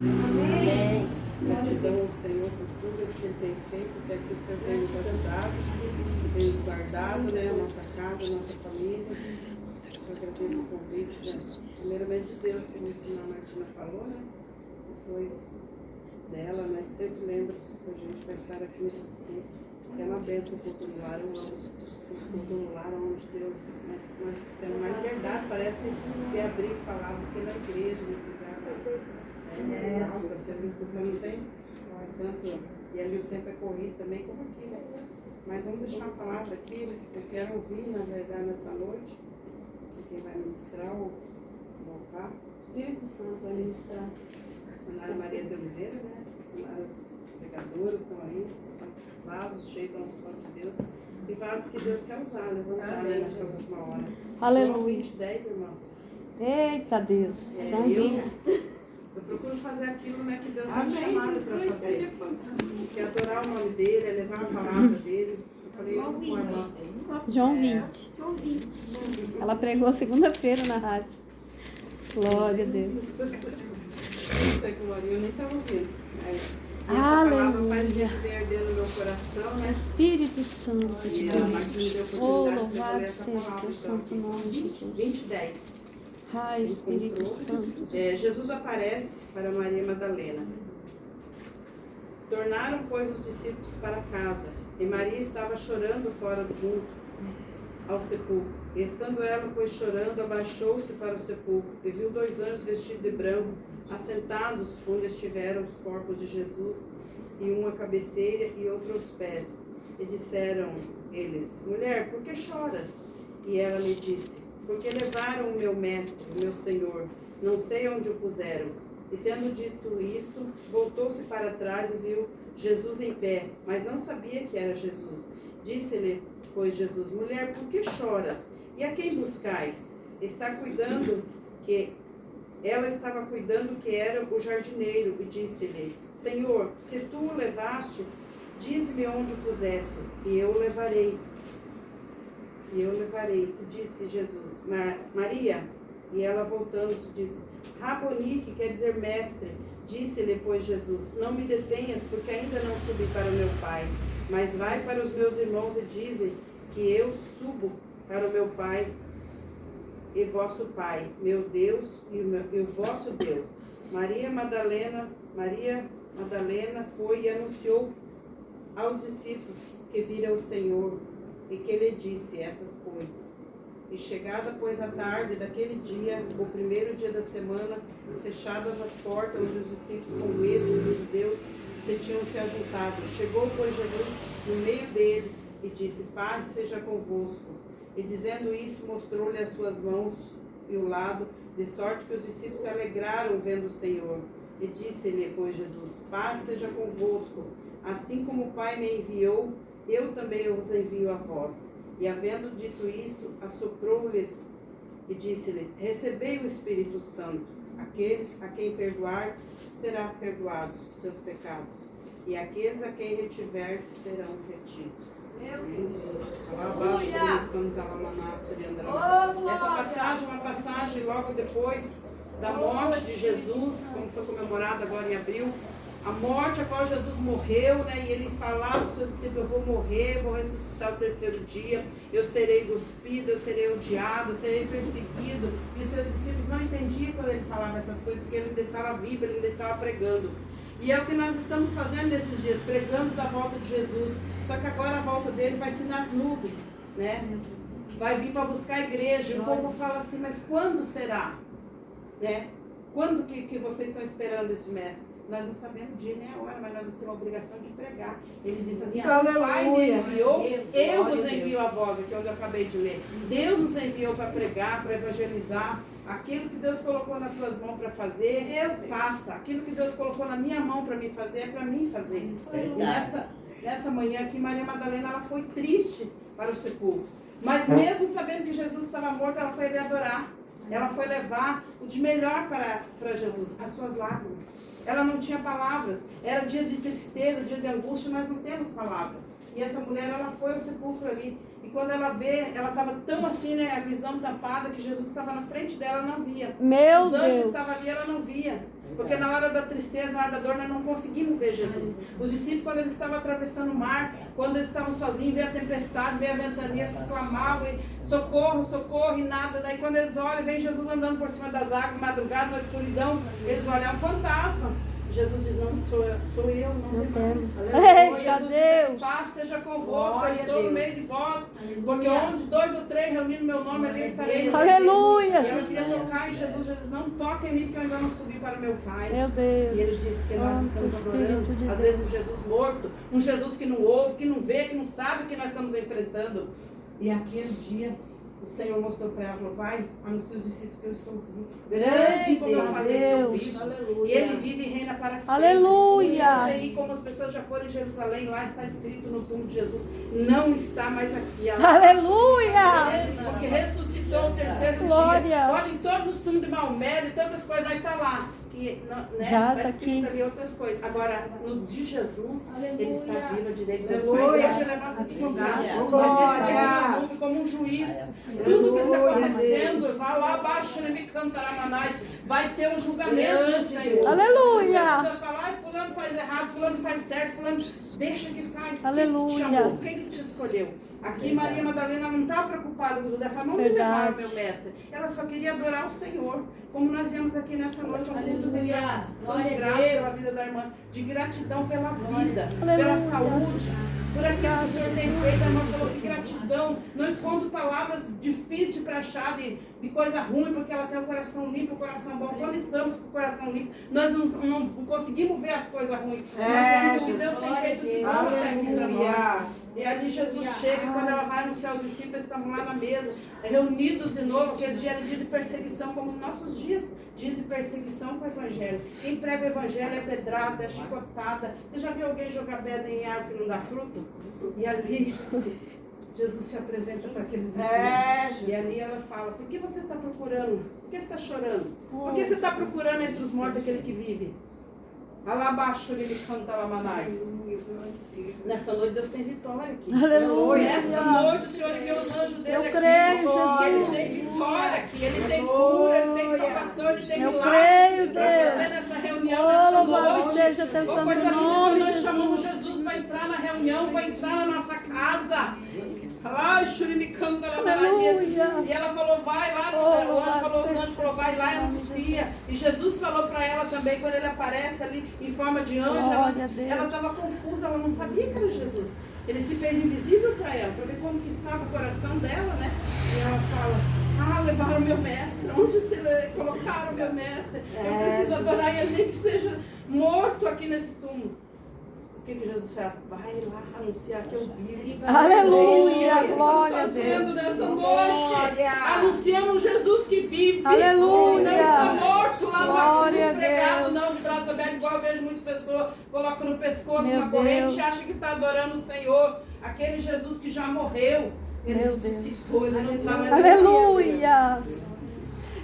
Amém. Gratidão ao Senhor por tudo que Ele tem feito, até que o Senhor tem nos ajudado, tem nos guardado, né, a nossa casa, a nossa família. Eu agradeço o convite, né? Primeiramente de Deus, como a irmã Martina falou, né? Depois dela, né? Que sempre lembra que a gente vai estar aqui nesse tempo. É uma bênção o culto no lar, o culto no lar, onde Deus, né? Nós temos uma liberdade, parece que se abrir e falar do que na igreja, nesse lugar, mas se a pessoa não tem tanto, e ali o tempo é corrido também, como aqui, né? Mas vamos deixar uma palavra aqui, eu quero ouvir, na verdade, nessa noite, se quem vai ministrar ou louvar. Espírito Santo vai ministrar. A missionária Maria de Oliveira, né? Missionárias pregadoras estão aí, vasos cheios da unção de Deus, e vasos que Deus quer usar, levantar, né, nessa última hora. Aleluia. João 20:10, irmãs. Eita Deus. João 20. Eu procuro fazer aquilo, né, que Deus está me chamando para fazer. Que é adorar o nome dele, é levar a palavra dele. Eu falei, eu não vou, irmã. João 20. João 20. Ela pregou segunda-feira na rádio. Glória a Deus. Eu nem estava ouvindo. Aí, e essa Aleluia. palavra faz gente arder no meu coração, né? Espírito Santo de E a Deus. Martina deu Oh, oportunidade de eu ler louvado essa seja o palavra. teu santo nome, Jesus. 20:10. Ai, Espírito Santo. Jesus aparece para Maria Madalena. Tornaram, pois, os discípulos para casa, e Maria estava chorando fora junto ao sepulcro. E estando ela, pois, chorando, abaixou-se para o sepulcro, e viu 2 anjos vestidos de branco, assentados onde estiveram os corpos de Jesus, e um à cabeceira e outro aos pés. E disseram eles: Mulher, por que choras? E ela lhe disse: Porque levaram o meu mestre, o meu Senhor, não sei onde o puseram. E tendo dito isto, voltou-se para trás e viu Jesus em pé, mas não sabia que era Jesus. Disse-lhe, pois, Jesus: Mulher, por que choras? E a quem buscais? Ela estava cuidando que era o jardineiro, e disse-lhe: Senhor, se tu o levaste, dize-me onde o pusesse, e eu o levarei. E disse Jesus: Maria. E ela, voltando-se, disse: Raboni, que quer dizer mestre. Disse-lhe, pois, Jesus: Não me detenhas, porque ainda não subi para o meu Pai, mas vai para os meus irmãos e dize que eu subo para o meu Pai e vosso Pai, meu Deus e o vosso Deus. Maria Madalena foi e anunciou aos discípulos que vira o Senhor e que lhe disse essas coisas. E chegada, pois, a tarde daquele dia, o primeiro dia da semana, fechadas as portas, onde os discípulos, com medo dos judeus, se tinham se ajuntado, chegou, pois, Jesus no meio deles e disse: Paz seja convosco. E dizendo isso, mostrou-lhe as suas mãos e o lado, de sorte que os discípulos se alegraram vendo o Senhor. E disse-lhe, pois, Jesus: Paz seja convosco. Assim como o Pai me enviou, eu também os envio a vós. E havendo dito isso, assoprou-lhes e disse-lhe: Recebei o Espírito Santo. Aqueles a quem perdoardes, serão perdoados os seus pecados. E aqueles a quem retiverdes, serão retidos. Essa passagem é uma passagem logo depois da morte de Jesus, como foi comemorada agora em abril. A morte a qual Jesus morreu, né? E ele falava para os seus discípulos: eu vou morrer, vou ressuscitar o terceiro dia, eu serei cuspido, eu serei odiado, eu serei perseguido. E os seus discípulos não entendiam quando ele falava essas coisas, porque ele ainda estava vivo, ele ainda estava pregando. E é o que nós estamos fazendo nesses dias, pregando da volta de Jesus. Só que agora a volta dele vai ser nas nuvens, né? Vai vir para buscar a igreja. E o povo fala assim: mas quando será? Né? Quando que vocês estão esperando esse mestre? Nós não sabemos o dia nem a hora, mas nós temos a obrigação de pregar. Ele disse assim: o Pai me enviou, eu vos envio a vós, aqui onde eu acabei de ler. Deus nos enviou para pregar, para evangelizar. Aquilo que Deus colocou nas tuas mãos para fazer, faça. Aquilo que Deus colocou na minha mão para me fazer, é para mim fazer. E nessa manhã aqui, Maria Madalena, ela foi triste para o sepulcro. Mas mesmo sabendo que Jesus estava morto, ela foi ali adorar. Ela foi levar o de melhor para Jesus, as suas lágrimas. Ela não tinha palavras. Era dias de tristeza, dia de angústia, nós não temos palavra. E essa mulher, ela foi ao sepulcro ali. E quando ela vê, ela estava tão assim, né, a visão tapada, que Jesus estava na frente dela, ela não via. Meu Os anjos Deus. estavam ali, ela não via. Porque na hora da tristeza, na hora da dor, nós não conseguimos ver Jesus. Os discípulos, quando eles estavam atravessando o mar, quando eles estavam sozinhos, veio a tempestade, veio a ventania, eles clamavam, e socorro, socorro, e nada. Daí quando eles olham, vem Jesus andando por cima das águas, madrugada, na escuridão, eles olham, é um fantasma. Jesus diz, não, sou eu, não demais. Eita Deus! Paz seja convosco, eu estou no meio de vós, porque onde 2 ou 3 reunindo meu nome, ali eu estarei. Aleluia! Eu queria tocar em Jesus, Jesus, não toque em mim, porque eu ainda não subi para o meu Pai. Meu Deus! E ele disse que nós estamos adorando, de às vezes um Jesus morto, um Jesus que não ouve, que não vê, que não sabe o que nós estamos enfrentando. E aquele dia, o Senhor mostrou para ela, falou, vai, anuncia os discípulos que eu estou vivo. Grande Como eu falei, eu Deus. vivo. Aleluia. E ele vive e reina para sempre. Aleluia. Se você ir como as pessoas já foram em Jerusalém, lá está escrito no túmulo de Jesus, não está mais aqui. Aleluia! Porque ressuscitou o terceiro Glória. dia. Olha, em todos os túmulos de Maomé e tantas coisas, aí está lá. E, né, Já está aqui. escrito ali outras coisas. Agora, nos de Jesus, ele está vivo à direita dos Aleluia. Pai. Hoje ele é nossa divindade. Glória. Como um juiz. Tudo que está acontecendo, vai lá abaixo, ele me cantará manais. Vai ter um julgamento do Senhor. Aleluia. Você precisa falar, "Ai, fulano faz errado, fulano faz certo, fulano deixa que faz. Aleluia. Quem te chamou? Quem que te escolheu? Aqui Maria Madalena não está preocupada com os outros. Ela fala, não me Verdade. levaram, meu mestre. Ela só queria adorar o Senhor. Como nós viemos aqui nessa noite, um culto de Aleluia. gratidão, Glória de a graça Deus. pela vida da irmã, de gratidão pela vida, Aleluia. pela saúde, por aquilo que o Senhor tem feito. A irmã falou que gratidão. Não encontro palavras difíceis para achar de coisa ruim, porque ela tem o coração limpo, o coração bom. Quando estamos com o coração limpo, nós não conseguimos ver as coisas ruins. Nós vemos o que Deus tem feito de bom até aqui para nós. E ali Jesus chega, e quando ela vai anunciar os discípulos, estamos lá na mesa, reunidos de novo, porque eles dias de perseguição, como nos nossos dias de perseguição com o Evangelho. Quem prega o Evangelho é pedrada, é chicotada. Você já viu alguém jogar pedra em árvore que não dá fruto? E ali, Jesus se apresenta para aqueles discípulos. E ali ela fala, por que você está procurando? Por que você está chorando? Por que você está procurando entre os mortos aquele que vive? Lá abaixo ele canta Lamanais. Nessa noite Deus tem vitória aqui. Aleluia. Nessa noite o Senhor enviou os anjos dele Eu aqui. creio, Jesus. Ele tem vitória aqui. Ele tem cura, ele tem salvação, ele tem Eu milagre. creio, Pra fazer Deus. nessa reunião, Oh, nessa louvado noite. seja teu Oh, santo coisa linda, nome, nós chamamos Jesus. Jesus para entrar na reunião, para entrar na nossa casa. Lá, Xurimicanto, Aleluia. e ela falou, vai lá, Oh, o anjo falou, os louvado anjos falou, vai lá e anuncia. E Jesus falou para ela também, quando ele aparece ali em forma de anjo, Glória a Deus. ela estava confusa, ela não sabia que era Jesus. Ele se fez invisível para ela, para ver como que estava o coração dela, né? E ela fala, levaram meu mestre, onde se colocaram meu mestre? Eu preciso adorar ele, nem que seja morto aqui nesse túmulo. O que Jesus fala? Vai lá anunciar que eu vivo. Aleluia, É isso que nós glória a estamos fazendo Deus. nessa noite. Anunciando um Jesus que vive. Aleluia. Não está morto lá Glória a na cruz, pregado, Deus. não, de braço aberto, igual eu vejo muitas pessoas colocam no pescoço, Meu na corrente, Deus. e acha que está adorando o Senhor. Aquele Jesus que já morreu. Ele Meu Deus. ressuscitou, ele não está mais Aleluia.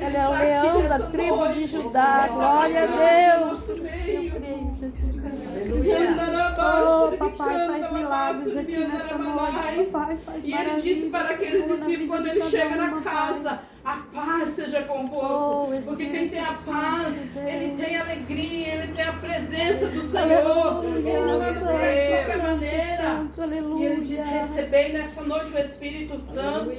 Ele é o está aqui leão da nessa tribo noite. de Judá. Essa Glória a pessoa Deus. no nosso Eu meio. creio, Jesus. Oh, Oh, papai, faz milagres aqui nessa noite. Papai, faz E ele disse para aqueles discípulos, quando ele chega na casa, a paz seja convosco. Oh, Porque quem tem a Espírito paz, Santo de Deus. ele tem alegria, ele tem a presença do Senhor. Aleluia, Ele não é de qualquer maneira. Santo, E ele diz, aleluia. recebei nessa noite o Espírito Santo.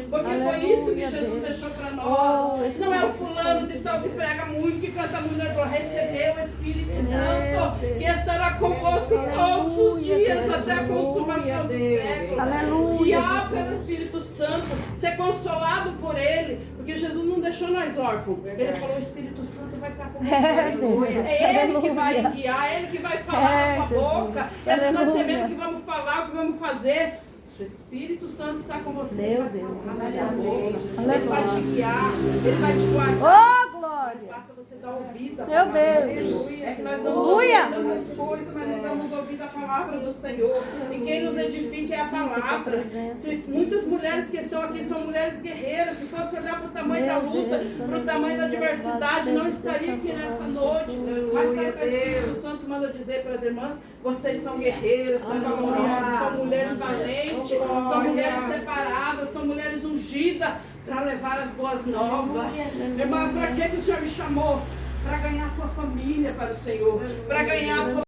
Porque foi isso que Aleluia, Jesus Deus. deixou para Oh, nós. Não é o Espírito fulano de Santo tal que de prega muito, que canta muito. Ele falou, recebeu o Espírito Meu Santo. Deus. Que estará convosco todos os dias até a consumação do século. Aleluia, Guiar pelo Espírito Santo, ser consolado por Ele, porque Jesus não deixou nós órfãos. Ele falou, o Espírito Santo vai estar com É, vocês. Deus. É Ele que vai Aleluia. guiar, é Ele que vai falar É, na sua boca. Jesus. E às vezes nós Aleluia. tememos o que vamos falar, o que vamos fazer. Se o Espírito Santo está com você, Meu ele vai Deus. falar na sua boca. Aleluia. Ele vai te guiar, Ele vai te guardar. Oh, glória. Basta você dar ouvido à Meu palavra Deus. do Senhor. É que nós damos Aleluia. ouvido a tantas coisas, mas não damos ouvido à palavra do Senhor. E quem nos edifica é a palavra. Se muitas mulheres que estão aqui são mulheres guerreiras, se fosse olhar para o tamanho da Meu luta, Deus, para o tamanho da aleluia. diversidade, não estaria aqui nessa noite. Mas sabe o que o Espírito Deus. Santo manda dizer para as irmãs? Vocês são guerreiras, são valorosas, são mulheres valentes, são mulheres separadas, são mulheres ungidas para levar as boas novas. Irmã, para que o Senhor me chamou? para ganhar a tua família para o Senhor, para ganhar a